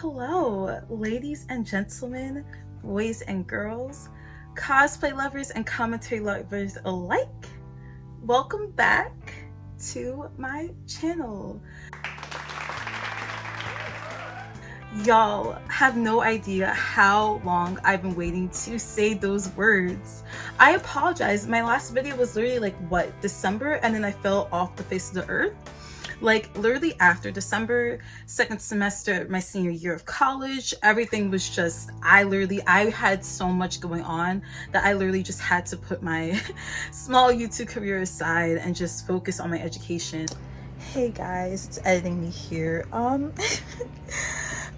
Hello, ladies and gentlemen, boys and girls, cosplay lovers and commentary lovers alike. Welcome back to my channel. Y'all have no idea how long I've been waiting to say those words. I apologize. My last video was literally like, what, December? And then I fell off the face of the earth. Like literally after December, second semester, my senior year of college, everything was just, I had so much going on that I literally just had to put my small YouTube career aside and just focus on my education. Hey guys, it's editing me here.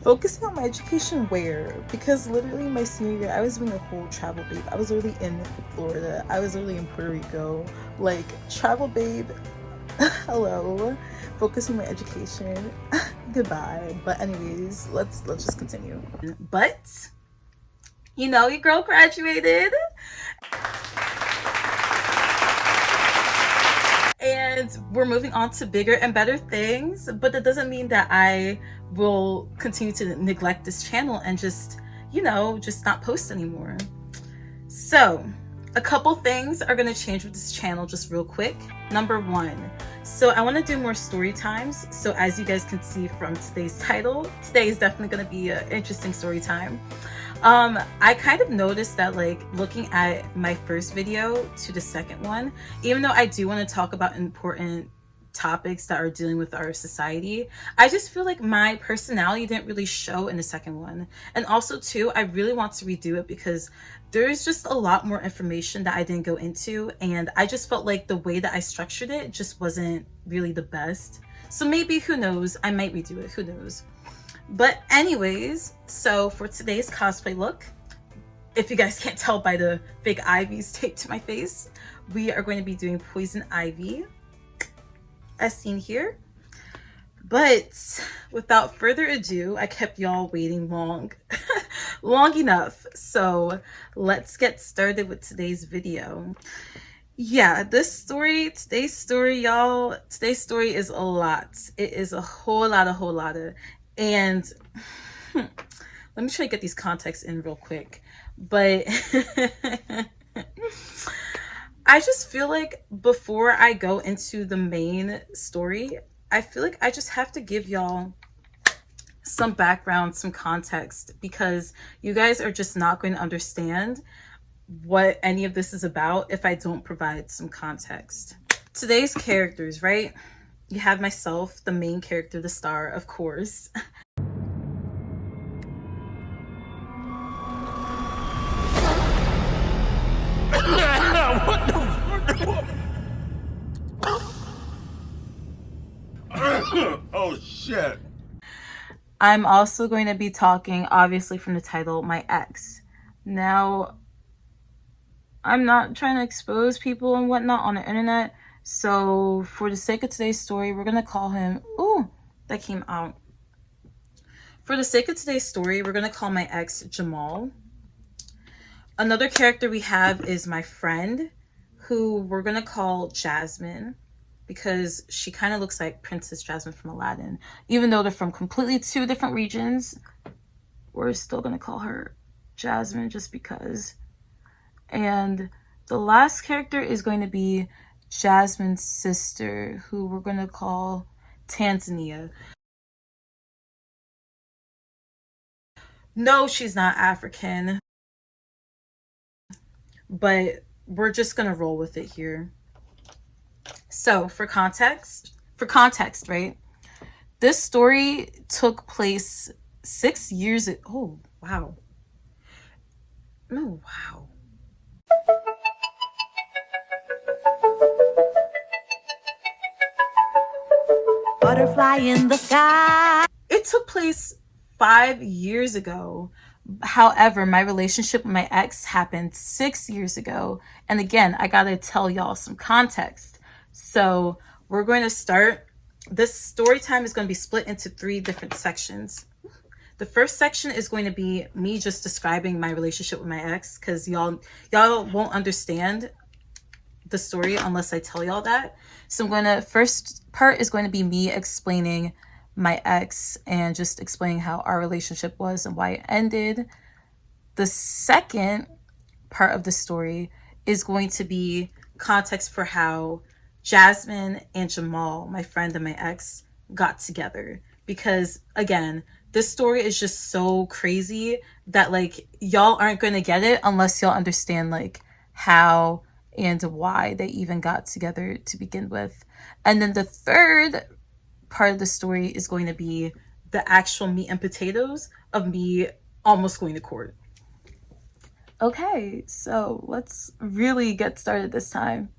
Focusing on my education where? Because literally my senior year, I was doing a whole travel babe. I was literally in Florida. I was literally in Puerto Rico. Like, travel babe, hello. Focusing on my education, goodbye. But anyways, let's just continue. But, you know, your girl graduated. And we're moving on to bigger and better things, but that doesn't mean that I will continue to neglect this channel and just, you know, just not post anymore. So a couple things are going to change with this channel just real quick. Number one, so I want to do more story times. So as you guys can see from today's title, today is definitely going to be an interesting story time. I kind of noticed that, like, looking at my first video to the second one, even though I do want to talk about important topics that are dealing with our society, I just feel like my personality didn't really show in the second one. And also too, I really want to redo it because there's just a lot more information that I didn't go into, and I just felt like the way that I structured it just wasn't really the best. So maybe, who knows, I might redo it, who knows. But anyways, so for today's cosplay look, if you guys can't tell by the fake ivies taped to my face, we are going to be doing Poison Ivy, as seen here. But without further ado, I kept y'all waiting long enough. So let's get started with today's video. Yeah, today's story, y'all, today's story is a lot. It is a whole lot. And let me try to get these contexts in real quick. But I just feel like before I go into the main story, I feel like I just have to give y'all some background, some context, because you guys are just not going to understand what any of this is about if I don't provide some context. Today's characters, right? You have myself, the main character, the star, of course. Oh shit. I'm also going to be talking, obviously from the title, my ex. Now, I'm not trying to expose people and whatnot on the internet, so for the sake of today's story, we're going to call him, ooh, that came out. For the sake of today's story, we're going to call my ex Jamal. Another character we have is my friend, who we're going to call Jasmine, because she kind of looks like Princess Jasmine from Aladdin. Even though they're from completely two different regions, we're still going to call her Jasmine just because. And the last character is going to be Jasmine's sister, who we're going to call Tanzania. No, she's not African, but we're just going to roll with it here. So for context, right? This story took place 6 years ago. Oh, wow. Oh, wow. Butterfly in the sky. It took place 5 years ago. However, my relationship with my ex happened 6 years ago. And again, I gotta tell y'all some context. So we're going to start. This story time is going to be split into 3 different sections. The first section is going to be me just describing my relationship with my ex, because y'all won't understand the story unless I tell y'all that. So first part is going to be me explaining my ex and just explaining how our relationship was and why it ended. The second part of the story is going to be context for how Jasmine and Jamal, my friend and my ex, got together. Because again, this story is just so crazy that like y'all aren't going to get it unless y'all understand like how and why they even got together to begin with. And then the third part of the story is going to be the actual meat and potatoes of me almost going to court. Okay, so let's really get started this time.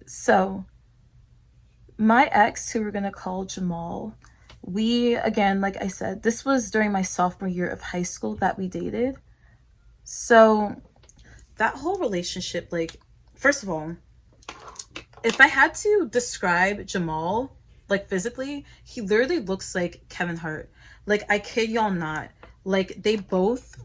So, my ex, who we're gonna call Jamal, we, again, like I said, this was during my sophomore year of high school that we dated. So, that whole relationship, like, first of all, if I had to describe Jamal, like physically, he literally looks like Kevin Hart. Like, I kid y'all not. Like, they both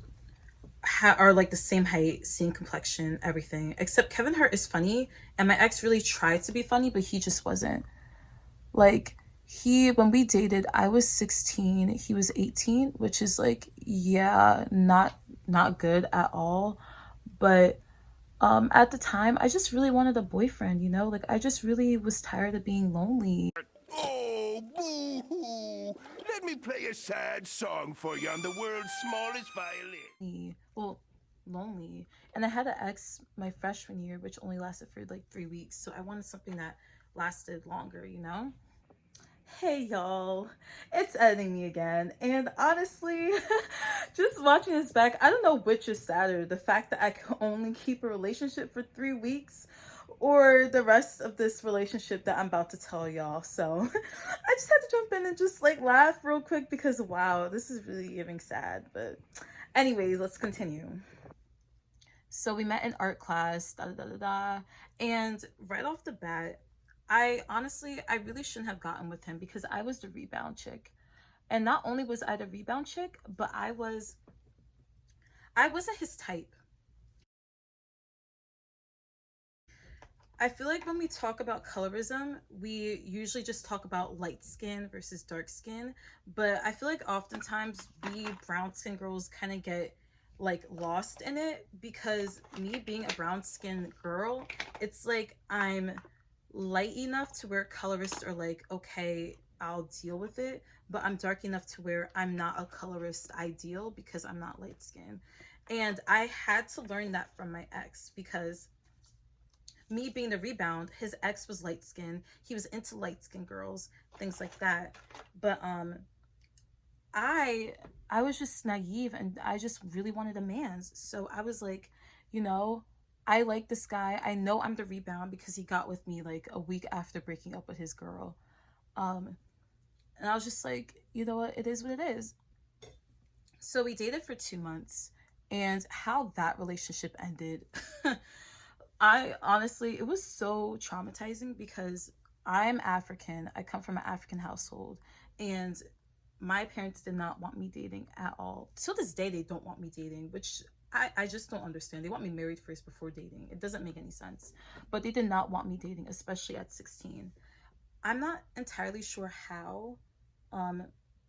are like the same height, same complexion, everything. Except Kevin Hart is funny, and my ex really tried to be funny, but he just wasn't. Like, when we dated, I was 16, he was 18, which is like, yeah, not good at all. But at the time, I just really wanted a boyfriend, you know? Like, I just really was tired of being lonely. Oh, boo-hoo. Let me play a sad song for you on the world's smallest violin. Well, lonely. And I had an ex my freshman year, which only lasted for like 3 weeks. So I wanted something that lasted longer, you know? Hey y'all, it's editing me again. And honestly, just watching this back, I don't know which is sadder, the fact that I can only keep a relationship for 3 weeks or the rest of this relationship that I'm about to tell y'all. So I just had to jump in and just like laugh real quick because wow, this is really giving sad. But anyways, let's continue. So we met in art class, and right off the bat, I really shouldn't have gotten with him because I was the rebound chick. And not only was I the rebound chick, but I wasn't his type. I feel like when we talk about colorism, we usually just talk about light skin versus dark skin. But I feel like oftentimes we brown skin girls kind of get like lost in it because me being a brown skin girl, it's like I'm light enough to where colorists are like, okay, I'll deal with it, but I'm dark enough to where I'm not a colorist ideal because I'm not light skin. And I had to learn that from my ex because me being the rebound, his ex was light skin. He was into light skin girls, things like that. But I was just naive and I just really wanted a man's. So I was like, you know, I like this guy. I know I'm the rebound because he got with me like a week after breaking up with his girl. And I was just like, you know what? It is what it is. So we dated for 2 months, and how that relationship ended, I honestly, it was so traumatizing because I'm African. I come from an African household, and my parents did not want me dating at all. Till this day, they don't want me dating, which I just don't understand. They want me married first before dating. It doesn't make any sense. But they did not want me dating, especially at 16. I'm not entirely sure how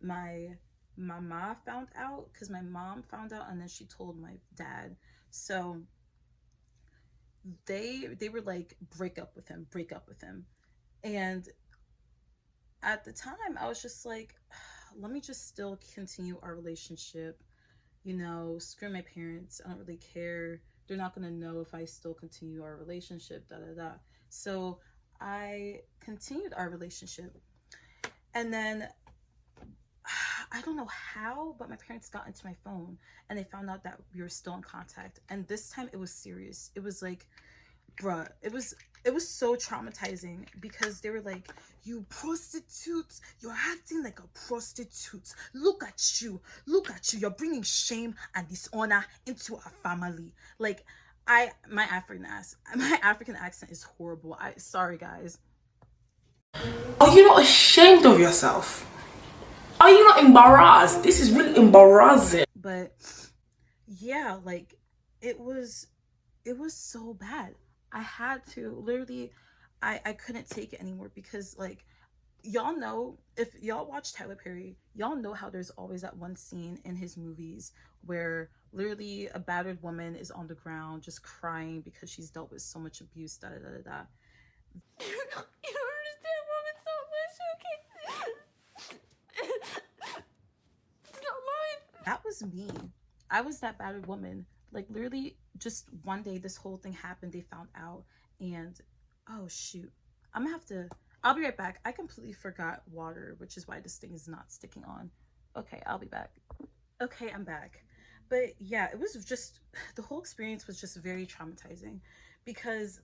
my mama found out, because my mom found out and then she told my dad. So they were like, break up with him. And at the time I was just like, let me just still continue our relationship, you know, screw my parents, I don't really care, they're not gonna know if I still continue our relationship, so I continued our relationship. And then I don't know how, but my parents got into my phone and they found out that we were still in contact, and this time it was serious. It was like, bruh, it was so traumatizing because they were like, you prostitutes, you're acting like a prostitute, look at you, you're bringing shame and dishonor into our family. Like, my African accent is horrible. Sorry guys. Are you not ashamed of yourself? Are you not embarrassed? This is really embarrassing. But yeah, like, it was so bad. I had to literally, I couldn't take it anymore because like y'all know, if y'all watch Tyler Perry, y'all know how there's always that one scene in his movies where literally a battered woman is on the ground just crying because she's dealt with so much abuse, da da da da da. You don't understand women so much, okay? It's not mine. That was me. I was that battered woman. Like literally just one day this whole thing happened, they found out, and oh shoot. I'll be right back. I completely forgot water, which is why this thing is not sticking on. Okay, I'll be back. Okay, I'm back. But yeah, it was just, the whole experience was just very traumatizing because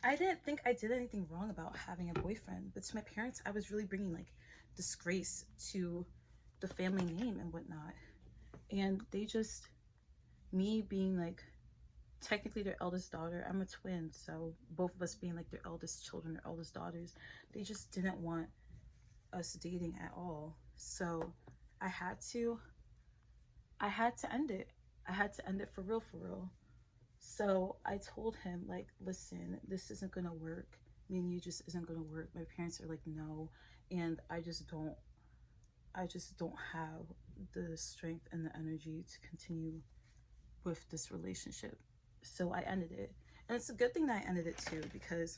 I didn't think I did anything wrong about having a boyfriend, but to my parents, I was really bringing like disgrace to the family name and whatnot. And they just, me being like technically their eldest daughter, I'm a twin, so both of us being like their eldest children, their eldest daughters, they just didn't want us dating at all. So I had to end it. I had to end it for real, for real. So I told him, like, listen, this isn't gonna work. Me and you just isn't gonna work. My parents are like, no, and I just don't have the strength and the energy to continue with this relationship. So I ended it. And it's a good thing that I ended it too, because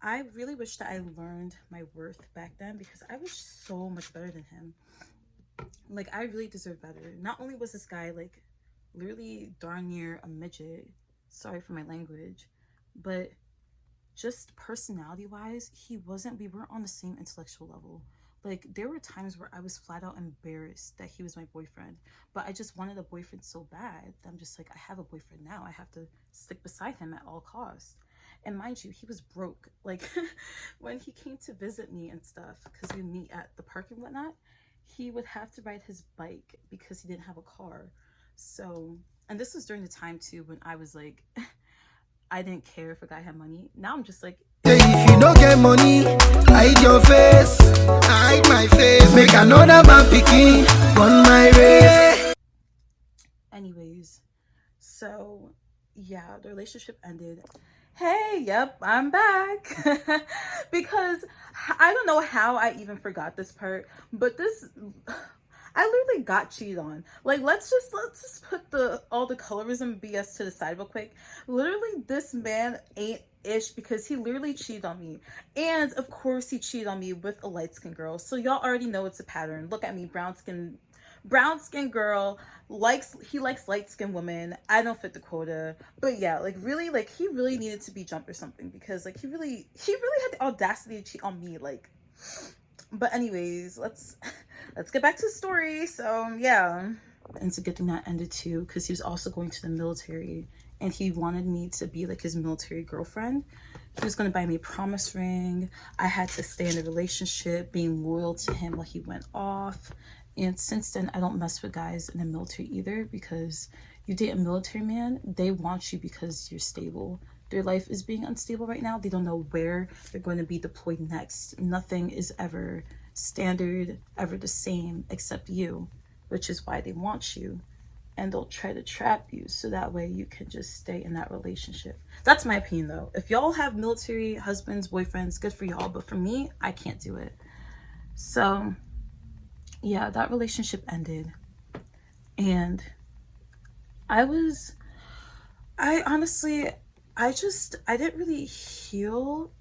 I really wish that I learned my worth back then, because I was so much better than him. Like, I really deserved better. Not only was this guy like literally darn near a midget, sorry for my language, but just personality wise, we weren't on the same intellectual level. Like, there were times where I was flat out embarrassed that he was my boyfriend, but I just wanted a boyfriend so bad that I'm just like, I have a boyfriend now. I have to stick beside him at all costs. And mind you, he was broke. Like, when he came to visit me and stuff, because we meet at the park and whatnot, he would have to ride his bike because he didn't have a car. So, and this was during the time too when I was like, I didn't care if a guy had money. Now I'm just like, if you don't get money, hide your face, hide my face, make another man picking on my race. Anyways, so yeah, the relationship ended. Hey, yep, I'm back. Because I don't know how I even forgot this part, but I literally got cheated on. Like, let's just put all the colorism BS to the side real quick. Literally, this man ain't ish because he literally cheated on me. And of course he cheated on me with a light-skinned girl. So y'all already know it's a pattern. Look at me, brown skin girl, he likes light-skinned women. I don't fit the quota. But yeah, like really, like he really needed to be jumped or something, because like he really had the audacity to cheat on me. Like, but anyways, let's get back to the story. So yeah, and it's a good thing that ended too, because he was also going to the military and he wanted me to be like his military girlfriend. He was going to buy me a promise ring. I had to stay in the relationship, being loyal to him while he went off. And since then, I don't mess with guys in the military either, because you date a military man, they want you because you're stable. Their life is being unstable right now. They don't know where they're going to be deployed next. Nothing is ever standard, ever the same, except you, which is why they want you. And they'll try to trap you so that way you can just stay in that relationship. That's my opinion though. If y'all have military husbands, boyfriends, good for y'all. But for me, I can't do it. So yeah, that relationship ended. And I didn't really heal.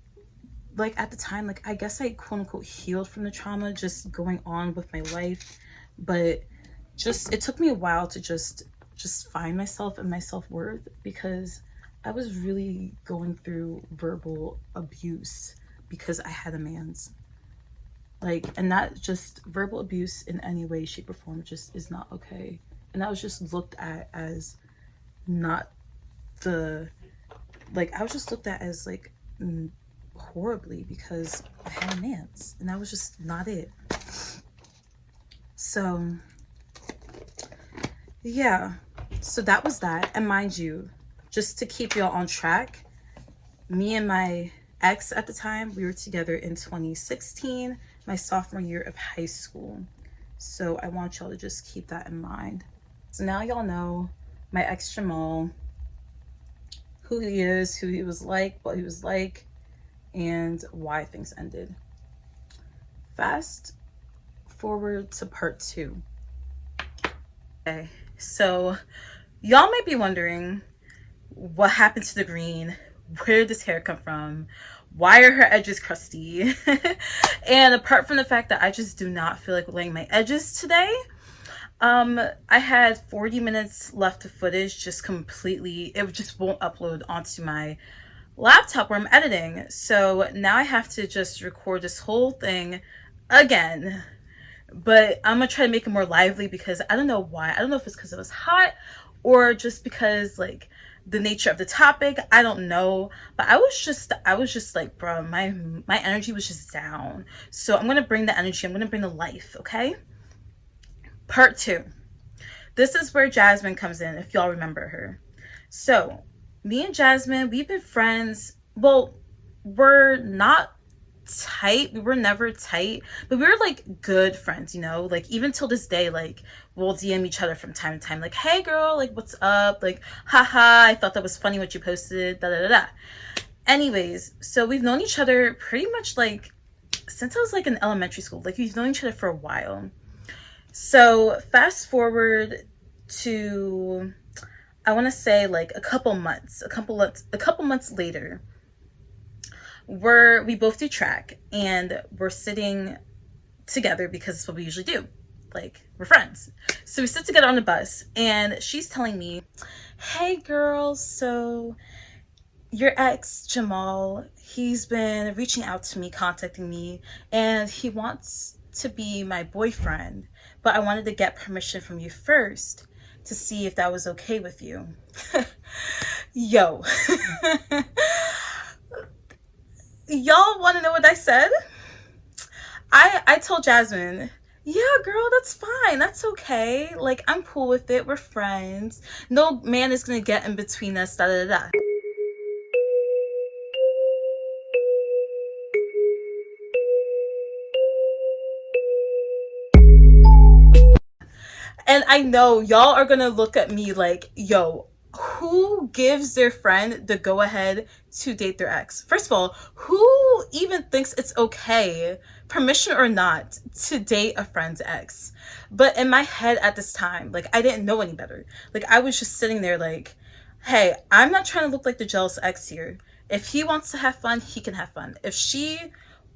Like at the time, like I guess I quote unquote healed from the trauma, just going on with my life. But it took me a while to just find myself and my self-worth, because I was really going through verbal abuse because I had a man's. Like, and that just verbal abuse in any way, shape, or form just is not okay. And I was just looked at as not the, like, I was just looked at as like horribly because I had a man's, and that was just not it. So yeah, so that was that. And mind you, just to keep y'all on track, me and my ex at the time, we were together in 2016, my sophomore year of high school. So I want y'all to just keep that in mind. So now y'all know my ex Jamal, who he is, who he was like, what he was like, and why things ended. fast forward to part 2. Okay, so y'all might be wondering what happened to the green. Where did this hair come from? Why are her edges crusty? And apart from the fact that I just do not feel like laying my edges today, I had 40 minutes left of footage, just completely, it just won't upload onto my laptop where I'm editing. So now I have to just record this whole thing again. But I'm gonna try to make it more lively because I don't know why. I don't know if it's because it was hot or just because like the nature of the topic. I don't know. But I was just like, bro, my energy was just down. So I'm gonna bring the energy, I'm gonna bring the life, okay? Part 2. This is where Jasmine comes in, if y'all remember her. So me and Jasmine, we've been friends. Well, we're not tight, we were never tight, but we were like good friends, you know, like even till this day, like we'll DM each other from time to time, like, hey girl, like what's up, like haha, I thought that was funny what you posted, da da da da. Anyways, so we've known each other pretty much like since I was like in elementary school. Like we've known each other for a while. So fast forward to, I want to say like a couple months later, we both do track and we're sitting together because it's what we usually do. Like, we're friends. So we sit together on the bus and she's telling me, hey girl, so your ex Jamal, he's been reaching out to me, contacting me, and he wants to be my boyfriend, but I wanted to get permission from you first to see if that was okay with you. Yo. Y'all want to know what I said? I told Jasmine, yeah, girl, that's fine. That's okay. Like, I'm cool with it. We're friends. No man is going to get in between us, da da da. And I know y'all are going to look at me like, yo, who gives their friend the go-ahead to date their ex? First of all, who even thinks it's okay, permission or not, to date a friend's ex? But in my head at this time, like, I didn't know any better. Like, I was just sitting there like, hey, I'm not trying to look like the jealous ex here. If he wants to have fun, he can have fun. If she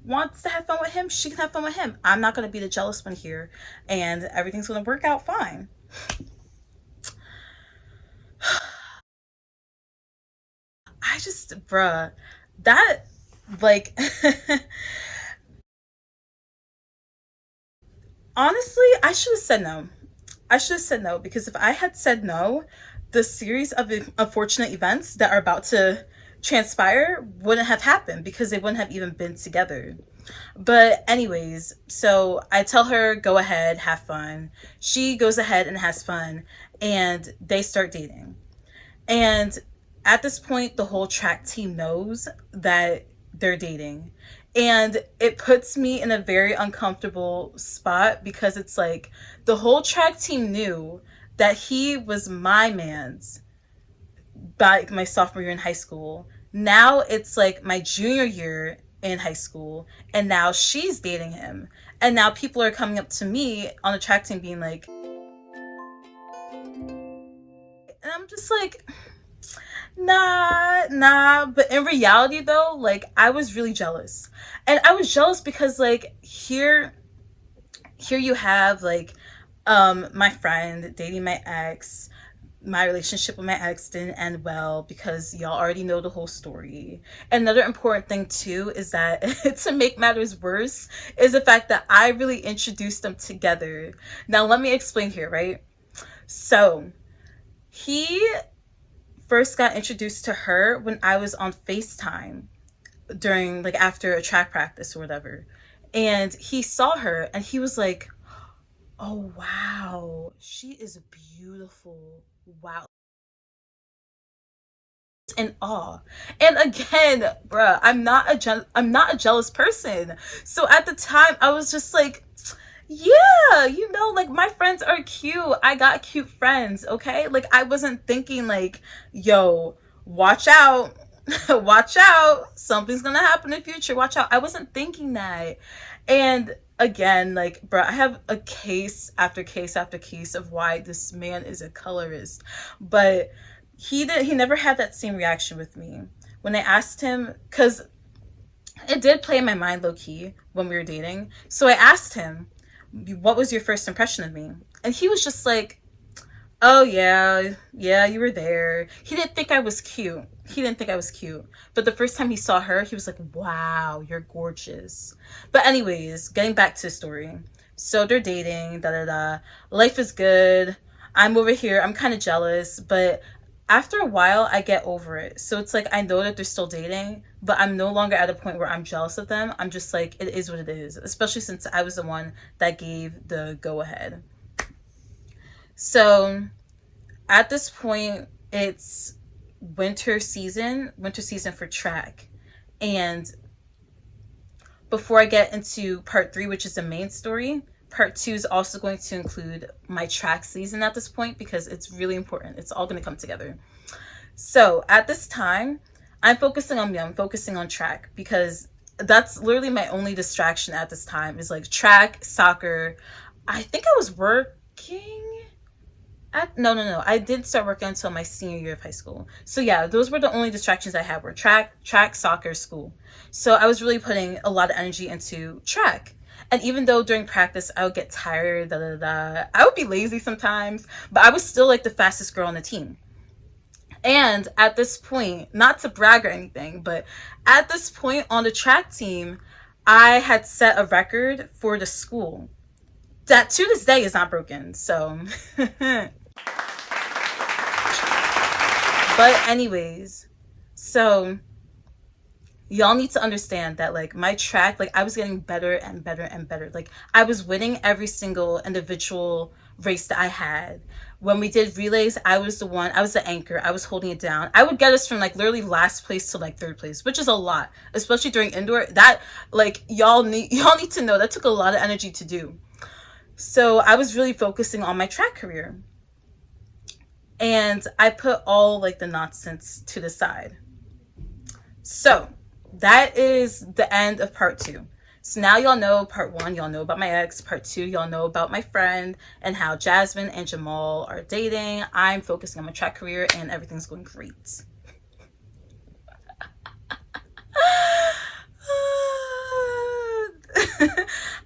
wants to have fun with him, she can have fun with him. I'm not going to be the jealous one here, and everything's going to work out fine. I just, bruh, that, like, honestly, I should have said no. I should have said no, because if I had said no, the series of unfortunate events that are about to transpire wouldn't have happened, because they wouldn't have even been together. But anyways, so I tell her, go ahead, have fun. She goes ahead and has fun, and they start dating. And at this point, the whole track team knows that they're dating. And it puts me in a very uncomfortable spot, because it's like the whole track team knew that he was my man's by my sophomore year in high school. Now it's like my junior year in high school, and now she's dating him. And now people are coming up to me on the track team being like, and I'm just like, nah. But in reality though, like, I was really jealous. And I was jealous because, like, here you have, like, my friend dating my ex. My relationship with my ex didn't end well, because y'all already know the whole story. Another important thing too is that to make matters worse is the fact that I really introduced them together. Now let me explain here, right? So he first got introduced to her when I was on FaceTime during, like, after a track practice or whatever. And he saw her and he was like, oh wow, she is beautiful. Wow. In awe. And again, bruh, I'm not a jealous person. So at the time I was just like, yeah, you know, like, my friends are cute. I got cute friends, okay? Like, I wasn't thinking like, yo, watch out. Watch out. Something's gonna happen in the future. Watch out. I wasn't thinking that. And again, like, bro, I have a case after case after case of why this man is a colorist. But he never had that same reaction with me. When I asked him, because it did play in my mind low-key when we were dating. So I asked him, what was your first impression of me? And he was just like, oh yeah, you were there. He didn't think I was cute. But the first time he saw her, he was like, wow, you're gorgeous. But anyways, getting back to the story. So they're dating, life is good. I'm over here, I'm kind of jealous, but after a while, I get over it. So it's like, I know that they're still dating, but I'm no longer at a point where I'm jealous of them. I'm just like, it is what it is, especially since I was the one that gave the go-ahead. So at this point, it's winter season for track. And before I get into part 3, which is the main story, part 2 is also going to include my track season at this point, because it's really important. It's all going to come together. So at this time, I'm focusing on track, because that's literally my only distraction at this time, is like track, soccer. I think I was working no, I didn't start working until my senior year of high school. So yeah, those were the only distractions I had, were track, soccer, school. So I was really putting a lot of energy into track. And even though during practice I would get tired, I would be lazy sometimes, but I was still like the fastest girl on the team. And at this point, not to brag or anything, but at this point on the track team, I had set a record for the school that to this day is not broken. So but anyways, so y'all need to understand that like my track, like I was getting better and better and better. Like I was winning every single individual race that I had. When we did relays, I was the anchor. I was holding it down. I would get us from like literally last place to like 3rd place, which is a lot, especially during indoor. That like y'all need to know that took a lot of energy to do. So I was really focusing on my track career. And I put all like the nonsense to the side. So that is the end of part 2. So now y'all know part 1, y'all know about my ex. Part 2, y'all know about my friend and how Jasmine and Jamal are dating. I'm focusing on my track career and everything's going great.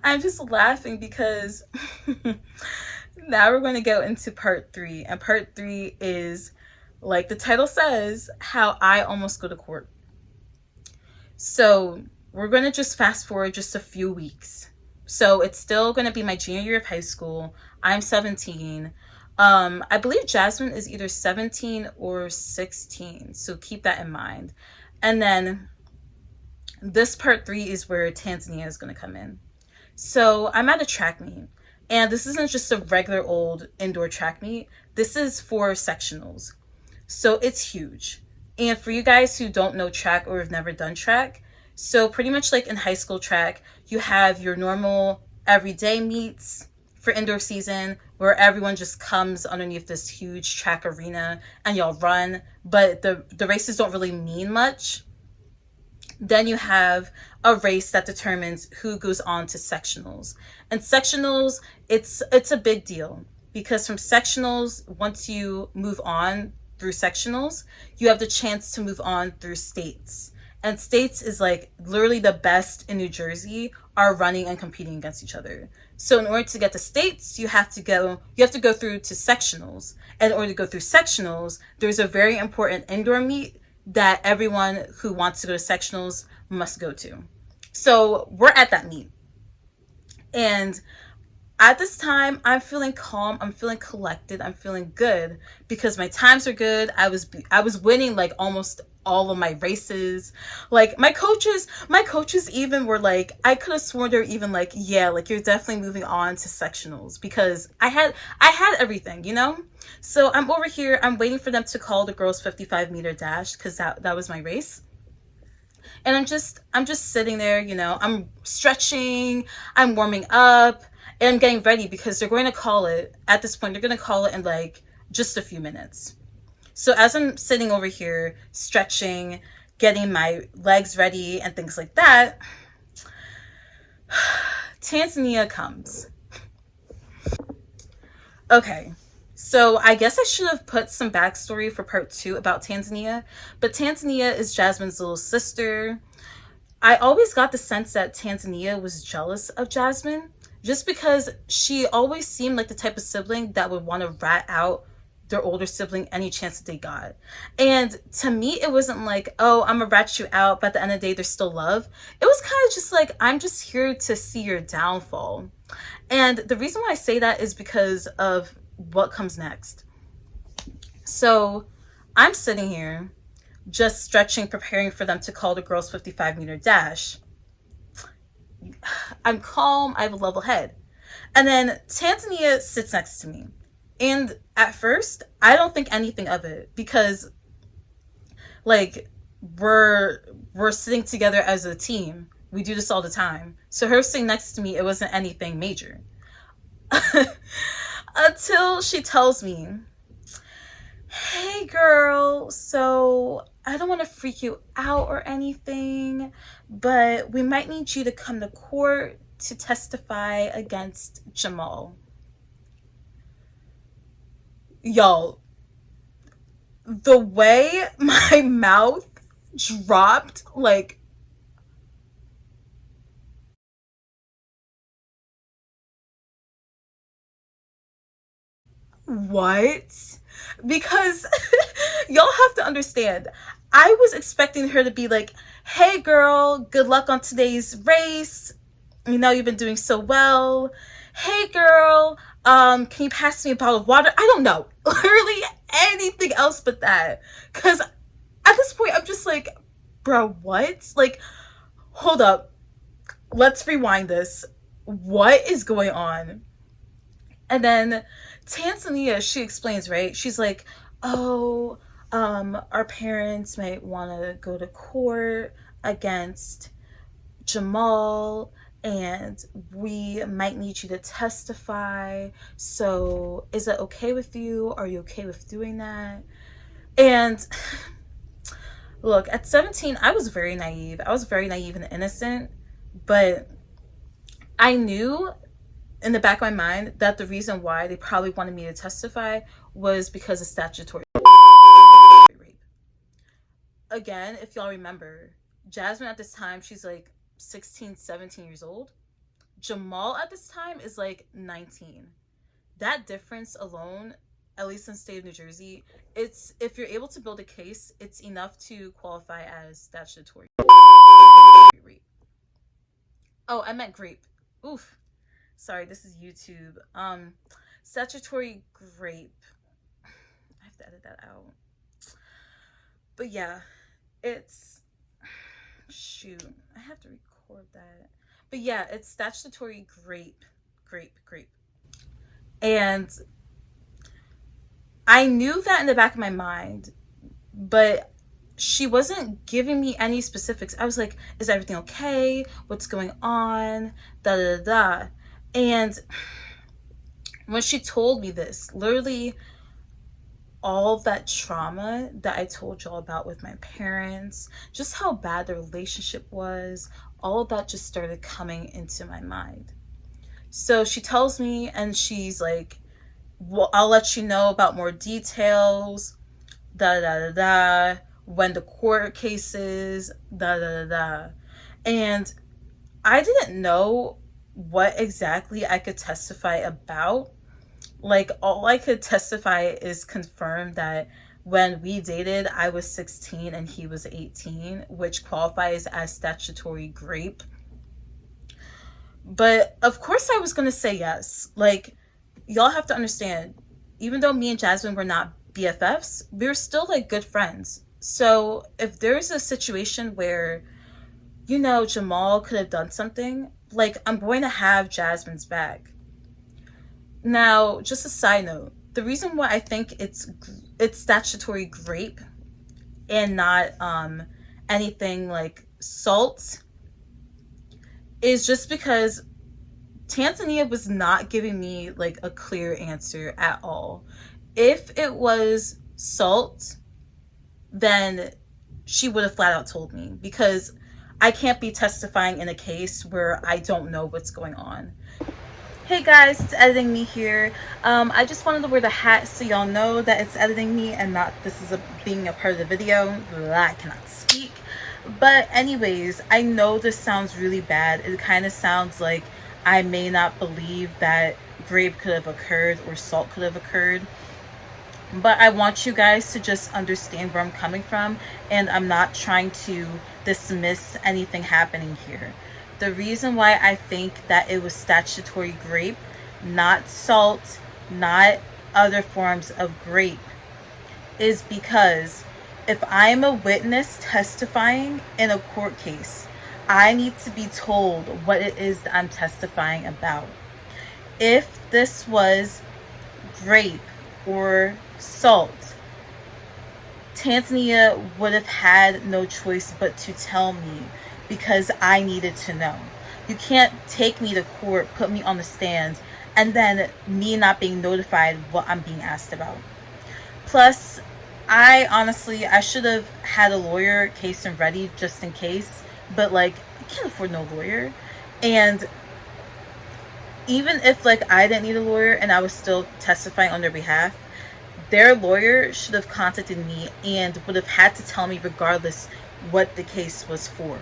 I'm just laughing because now we're going to go into part 3. And part 3 is, like the title says, how I almost go to court. So we're going to just fast forward just a few weeks. So it's still going to be my junior year of high school. I'm 17. I believe Jasmine is either 17 or 16. So keep that in mind. And then this part 3 is where Tanzania is going to come in. So I'm at a track meet. And this isn't just a regular old indoor track meet. This is for sectionals. So it's huge. And for you guys who don't know track or have never done track, so pretty much like in high school track, you have your normal everyday meets for indoor season where everyone just comes underneath this huge track arena and y'all run, but the races don't really mean much. Then you have a race that determines who goes on to sectionals. And sectionals, it's a big deal, because from sectionals, once you move on through sectionals, you have the chance to move on through states. And states is like literally the best in New Jersey are running and competing against each other. So in order to get to states, you have to go through to sectionals. And in order to go through sectionals, there's a very important indoor meet that everyone who wants to go to sectionals must go to. So we're at that meet. And at this time, I'm feeling calm, I'm feeling collected, I'm feeling good because my times are good. I was winning like almost all of my races. Like my coaches even were like, I could have sworn they were even like, yeah, like you're definitely moving on to sectionals, because I had everything, you know? So I'm over here, I'm waiting for them to call the girls 55-meter dash, because that was my race. And I'm just sitting there, you know, I'm stretching, I'm warming up, and I'm getting ready because they're going to call it, at this point, they're going to call it in like just a few minutes. So as I'm sitting over here, stretching, getting my legs ready and things like that, Tanzania comes. Okay, so I guess I should have put some backstory for part 2 about Tanzania, but Tanzania is Jasmine's little sister. I always got the sense that Tanzania was jealous of Jasmine, just because she always seemed like the type of sibling that would want to rat out their older sibling any chance that they got. And to me, it wasn't like, oh, I'm gonna rat you out, but at the end of the day, there's still love. It was kind of just like, I'm just here to see your downfall. And the reason why I say that is because of what comes next. So I'm sitting here just stretching, preparing for them to call the girls' 55-meter dash. I'm calm, I have a level head. And then Tanzania sits next to me. And at first, I don't think anything of it, because like we're sitting together as a team. We do this all the time. So her sitting next to me, it wasn't anything major. Until she tells me, hey girl, so I don't want to freak you out or anything, but we might need you to come to court to testify against Jamal. Y'all, the way my mouth dropped, like, what? Because y'all have to understand, I was expecting her to be like, hey girl, good luck on today's race. You know, you've been doing so well. Hey girl, can you pass me a bottle of water? I don't know. Literally anything else but that. Because at this point, I'm just like, bro, what? Like, hold up. Let's rewind this. What is going on? And then Tanzania, she explains, right? She's like, oh, our parents might want to go to court against Jamal, and we might need you to testify. So is it okay with you? Are you okay with doing that? And look, at 17, I was very naive. I was very naive and innocent, but I knew in the back of my mind that the reason why they probably wanted me to testify was because of statutory rape. Again, if y'all remember, Jasmine at this time, she's like 16, 17 years old. Jamal at this time is like 19. That difference alone, at least in the state of New Jersey, it's, if you're able to build a case, it's enough to qualify as statutory rape. Oh, I meant grape. Oof. Sorry, this is YouTube. Statutory grape. I have to edit that out. But yeah, it's, shoot, I have to record that. But yeah, it's statutory grape. And I knew that in the back of my mind, but she wasn't giving me any specifics. I was like, is everything okay? What's going on? Da da da da. And when she told me this, literally all that trauma that I told y'all about with my parents, just how bad the relationship was, all of that just started coming into my mind. So she tells me, and she's like, well, I'll let you know about more details, da da da da, when the court case is, da da da da. And I didn't know what exactly I could testify about. Like, all I could testify is confirm that when we dated, I was 16 and he was 18, which qualifies as statutory grape. But of course I was going to say yes. Like, y'all have to understand, even though me and Jasmine were not BFFs, we were still like good friends. So if there's a situation where, you know, Jamal could have done something, like, I'm going to have Jasmine's back. Now, just a side note, the reason why I think it's statutory grape and not anything like salt is just because Tanzania was not giving me like a clear answer at all. If it was salt, then she would have flat out told me, because I can't be testifying in a case where I don't know what's going on. Hey guys, it's Editing Me here. I just wanted to wear the hat so y'all know that it's editing me and not this is being a part of the video. I cannot speak. But anyways, I know this sounds really bad. It kind of sounds like I may not believe that rape could have occurred or assault could have occurred. But I want you guys to just understand where I'm coming from, and I'm not trying to dismiss anything happening here. The reason why I think that it was statutory rape, not assault, not other forms of rape, is because if I am a witness testifying in a court case, I need to be told what it is that I'm testifying about. If this was rape or assault, Tanzania would have had no choice but to tell me because I needed to know. You can't take me to court, put me on the stand, and then me not being notified what I'm being asked about. Plus, I should have had a lawyer case and ready just in case, but like, I can't afford no lawyer. And even if like I didn't need a lawyer and I was still testifying on their behalf, their lawyer should have contacted me and would have had to tell me regardless what the case was for.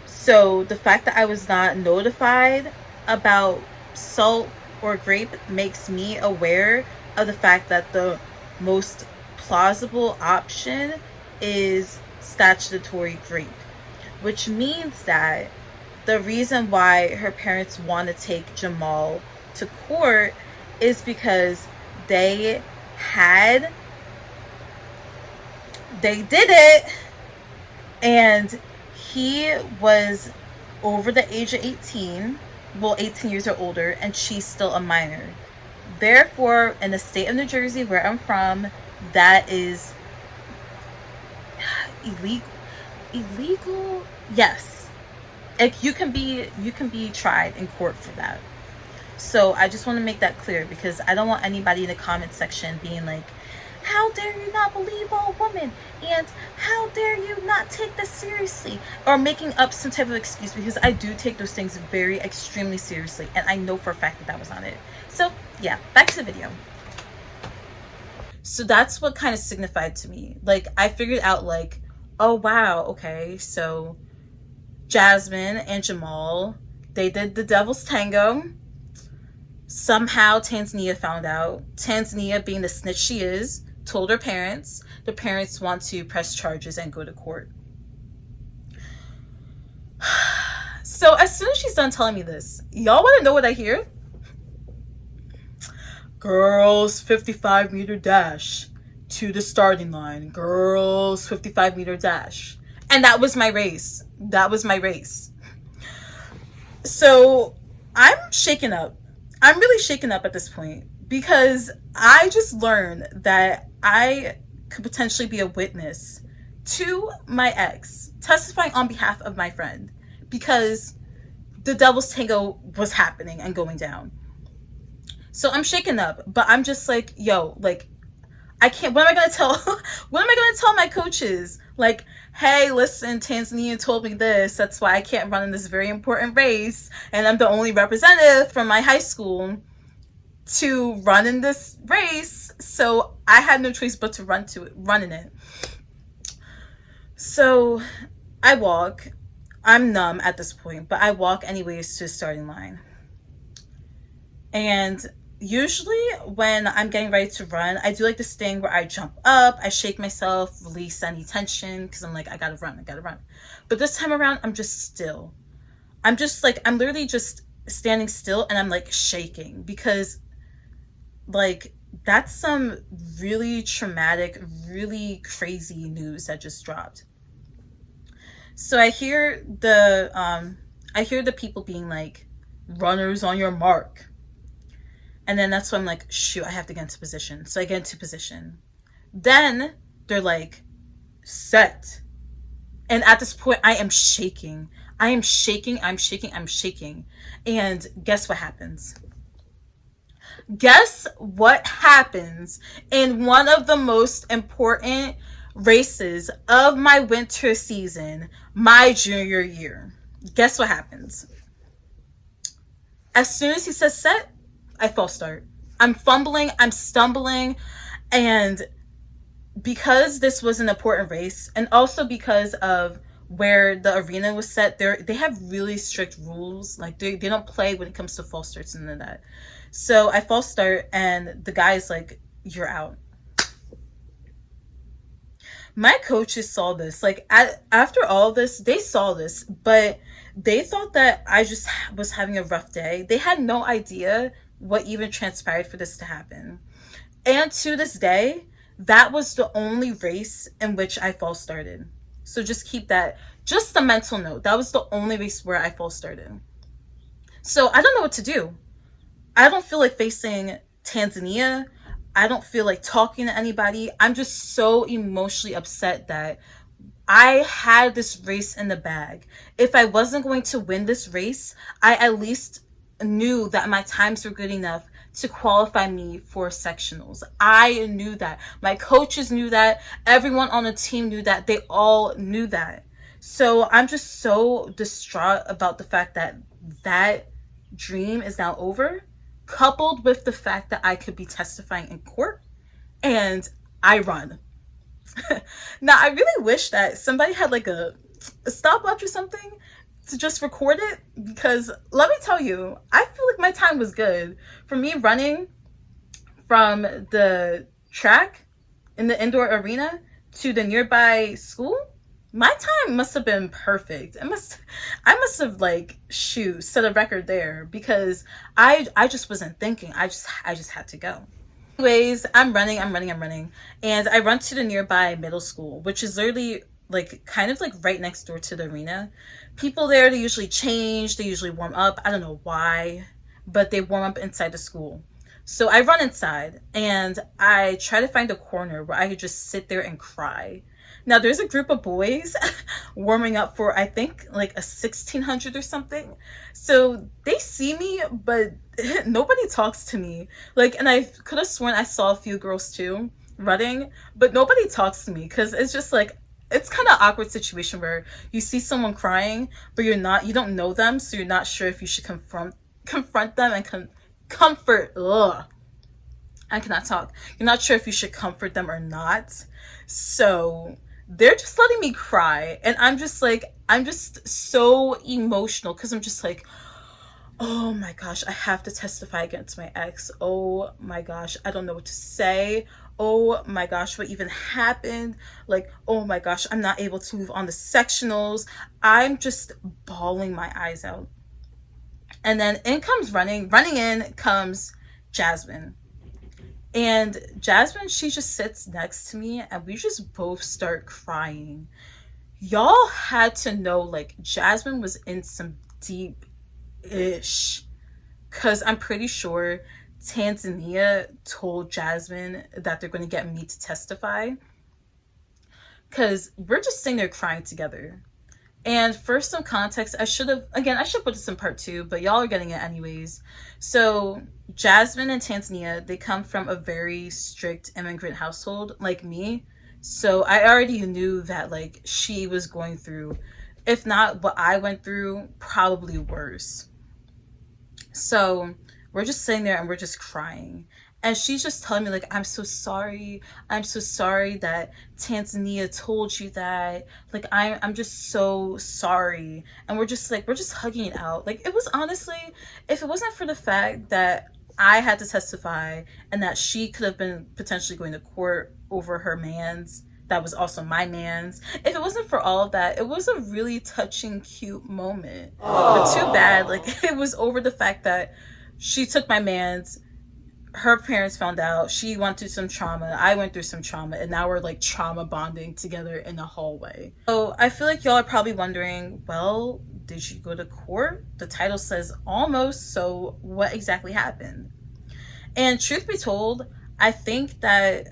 So the fact that I was not notified about assault or rape makes me aware of the fact that the most plausible option is statutory rape, which means that the reason why her parents want to take Jamal to court is because they did it, and he was over the age of 18, well, 18 years or older, and she's still a minor. Therefore, in the state of New Jersey, where I'm from, that is illegal. Yes, like you can be tried in court for that. So I just want to make that clear, because I don't want anybody in the comment section being like, how dare you not believe a woman, and how dare you not take this seriously, or making up some type of excuse, because I do take those things very extremely seriously, and I know for a fact that that was not it. So yeah, back to the video. So that's what kind of signified to me. Like, I figured out like, oh wow, okay, so Jasmine and Jamal, they did the devil's tango. Somehow Tanzania found out. Tanzania, being the snitch she is, told her parents. The parents want to press charges and go to court. So as soon as she's done telling me this, y'all want to know what I hear? Girls 55-meter dash to the starting line. Girls 55-meter dash. And that was my race. That was my race. So I'm shaken up. I'm really shaken up at this point, because I just learned that I could potentially be a witness to my ex testifying on behalf of my friend, because the devil's tango was happening and going down. So I'm shaken up, but I'm just like, yo, like, I can't, what am I going to tell, what am I going to tell my coaches? Like, hey, listen, Tanzania told me this, that's why I can't run in this very important race, and I'm the only representative from my high school to run in this race, so I had no choice but to run in it. So I walk. I'm numb at this point, but I walk anyways to the starting line. And usually when I'm getting ready to run, I do like this thing where I jump up, I shake myself, release any tension, because I'm like, I gotta run. But this time around, I'm just still. I'm just like, I'm literally just standing still, and I'm like shaking, because like, that's some really traumatic, really crazy news that just dropped. So I hear the people being like, runners on your mark. And then that's when I'm like, shoot, I have to get into position. So I get into position. Then they're like, set. And at this point, I am shaking. I'm shaking. And guess what happens? Guess what happens in one of the most important races of my winter season, my junior year. Guess what happens? As soon as he says set, I false start. I'm fumbling, I'm stumbling, and because this was an important race, and also because of where the arena was set, they have really strict rules. Like they don't play when it comes to false starts and that. So I false start, and the guy's like, "You're out." My coaches saw this. Like after all this, they saw this, but they thought that I just was having a rough day. They had no idea what even transpired for this to happen. And to this day, that was the only race in which I false started. So just keep that, just a mental note. That was the only race where I false started. So I don't know what to do. I don't feel like facing Tanzania. I don't feel like talking to anybody. I'm just so emotionally upset that I had this race in the bag. If I wasn't going to win this race, I at least knew that my times were good enough to qualify me for sectionals. I knew that. My coaches knew that. Everyone on the team knew that. They all knew that. So I'm just so distraught about the fact that that dream is now over, coupled with the fact that I could be testifying in court, and I run. Now, I really wish that somebody had like a stopwatch or something to just record it, because let me tell you, I feel like my time was good. For me running from the track in the indoor arena to the nearby school, my time must have been perfect. I must have like set a record there, because I just wasn't thinking. I just had to go. Anyways, I'm running, and I run to the nearby middle school, which is literally like kind of like right next door to the arena. People there, they usually change, they usually warm up. I don't know why, but they warm up inside the school. So I run inside, and I try to find a corner where I could just sit there and cry. Now there's a group of boys warming up for, I think, like a 1600 or something. So they see me, but nobody talks to me. Like, and I could have sworn I saw a few girls too running, but nobody talks to me, because it's just like, it's kind of awkward situation where you see someone crying, but you don't know them, so you're not sure if you should confront them and comfort. I cannot talk. You're not sure if you should comfort them or not. So they're just letting me cry, and I'm just so emotional, because I'm just like, oh my gosh, I have to testify against my ex. Oh my gosh, I don't know what to say. Oh my gosh, what even happened? Like, oh my gosh, I'm not able to move on to sectionals. I'm just bawling my eyes out. And then running in comes Jasmine. And Jasmine, she just sits next to me, and we just both start crying. Y'all had to know, like, Jasmine was in some deep-ish, because I'm pretty sure Tanzania told Jasmine that they're going to get me to testify, because we're just sitting there crying together. And for some context, I should put this in part 2, but y'all are getting it anyways. So Jasmine and Tanzania, they come from a very strict immigrant household like me. So I already knew that like she was going through, if not what I went through, probably worse. So we're just sitting there and we're just crying. And she's just telling me, like, I'm so sorry that Tanzania told you that. Like, I'm just so sorry. And we're just hugging it out. Like, it was honestly, if it wasn't for the fact that I had to testify and that she could have been potentially going to court over her mans, that was also my mans. If it wasn't for all of that, it was a really touching, cute moment. But too bad, like, it was over the fact that she took my mans. Her parents found out, she went through some trauma, I went through some trauma, and now we're like trauma bonding together in the hallway. So I feel like y'all are probably wondering, well, did you go to court? The title says almost, so what exactly happened? And truth be told, I think that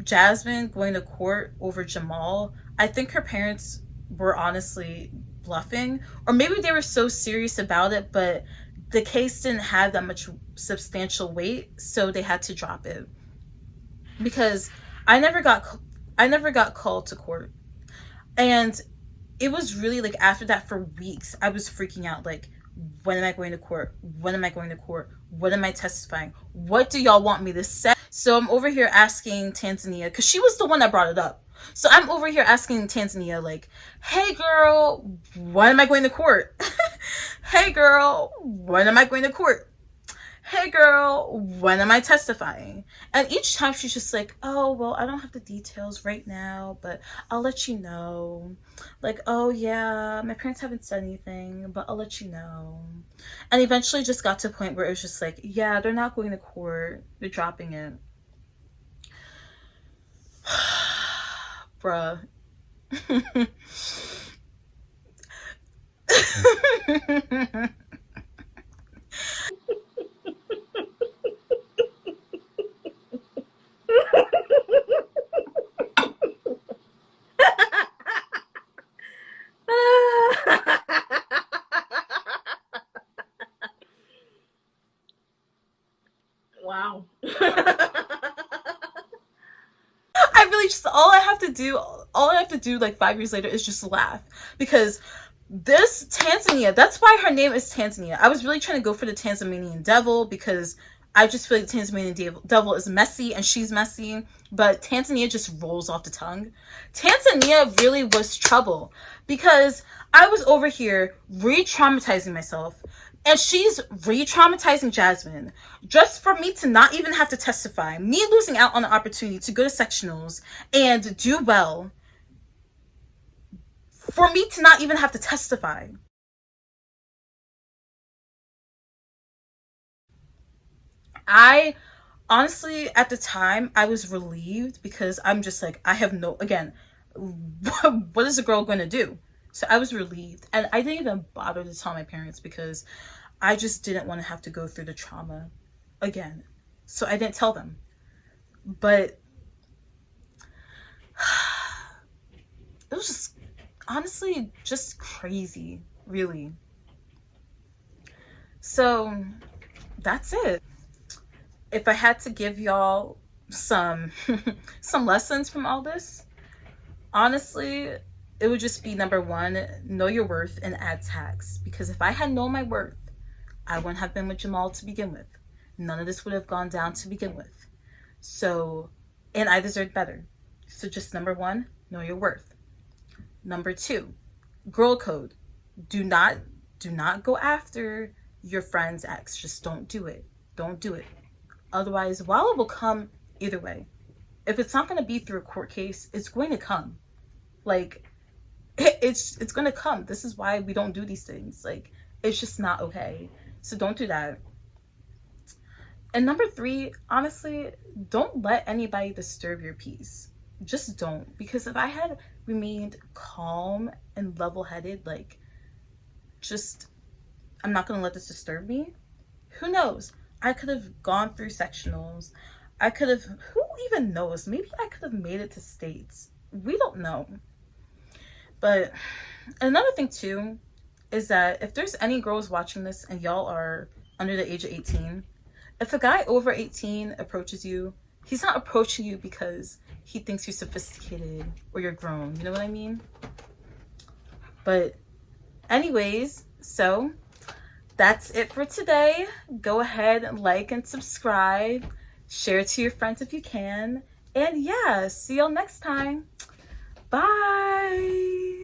Jasmine going to court over Jamal, I think her parents were honestly bluffing, or maybe they were so serious about it, but the case didn't have that much substantial weight, so they had to drop it. Because I I never got called to court. And it was really like after that for weeks, I was freaking out. Like, when am I going to court? When am I going to court? When am I testifying? What do y'all want me to say? So I'm over here asking Tanzania, because she was the one that brought it up. So I'm over here asking Tanzania, like, hey girl, when am I going to court? Hey girl, when am I going to court? Hey girl, when am I testifying? And each time she's just like, oh, well, I don't have the details right now, but I'll let you know. Like, oh yeah, my parents haven't said anything, but I'll let you know. And eventually just got to a point where it was just like, yeah, they're not going to court. They're dropping it. Bruh. Wow. I really just, all I have to do like 5 years later is just laugh, because this Tanzania, that's why her name is Tanzania. I was really trying to go for the Tanzanian devil, because I just feel like the Tanzanian devil is messy and she's messy, but Tanzania just rolls off the tongue. Tanzania really was trouble, because I was over here re-traumatizing myself, and she's re-traumatizing Jasmine, just for me to not even have to testify, me losing out on the opportunity to go to sectionals and do well, for me to not even have to testify. I honestly, at the time, I was relieved, because I'm just like, I have no, again, what is a girl going to do? So I was relieved, and I didn't even bother to tell my parents, because I just didn't want to have to go through the trauma again. So I didn't tell them. But it was just, honestly, just crazy, really. So that's it. If I had to give y'all some lessons from all this, honestly, it would just be, number one, know your worth and add tax. Because if I had known my worth, I wouldn't have been with Jamal to begin with. None of this would have gone down to begin with. So, and I deserved better. So just number one, know your worth. Number two, girl code. Do not go after your friend's ex. Just don't do it. Don't do it. Otherwise, while it will come either way, if it's not going to be through a court case, it's going to come. Like, it's going to come. This is why we don't do these things. Like, it's just not okay. So don't do that. And number three, honestly, don't let anybody disturb your peace. Just don't. Because if I had remained calm and level-headed, like, just, I'm not going to let this disturb me, who knows? I could have gone through sectionals. I could have, who even knows? Maybe I could have made it to states. We don't know. But another thing too is that if there's any girls watching this and y'all are under the age of 18, if a guy over 18 approaches you, he's not approaching you because he thinks you're sophisticated or you're grown. You know what I mean? But anyways, so that's it for today. Go ahead and like and subscribe. Share it to your friends if you can. And yeah, see y'all next time. Bye.